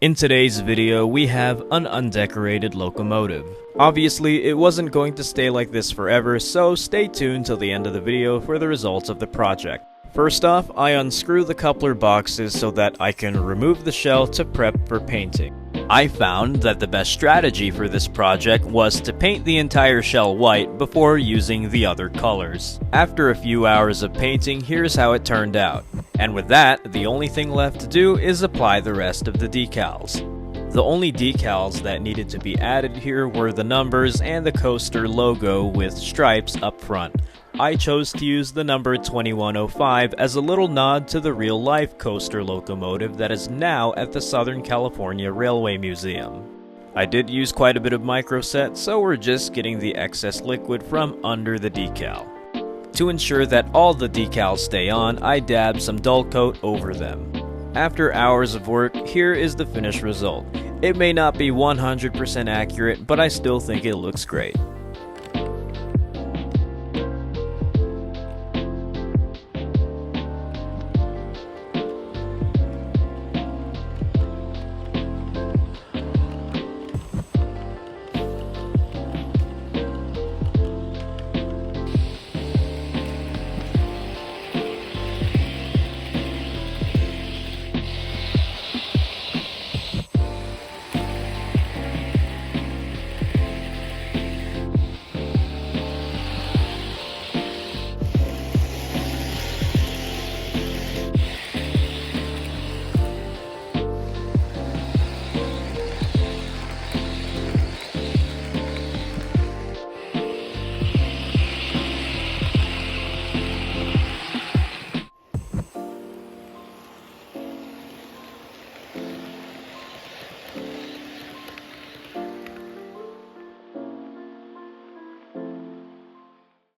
In today's video, we have an undecorated locomotive. Obviously, it wasn't going to stay like this forever, so stay tuned till the end of the video for the results of the project. First off, I unscrew the coupler boxes so that I can remove the shell to prep for painting. I found that the best strategy for this project was to paint the entire shell white before using the other colors. After a few hours of painting, here's how it turned out. And with that, the only thing left to do is apply the rest of the decals. The only decals that needed to be added here were the numbers and the coaster logo with stripes up front. I chose to use the number 2105 as a little nod to the real-life coaster locomotive that is now at the Southern California Railway Museum. I did use quite a bit of microset, so we're just getting the excess liquid from under the decal. To ensure that all the decals stay on, I dabbed some dull coat over them. After hours of work, here is the finished result. It may not be 100% accurate, but I still think it looks great.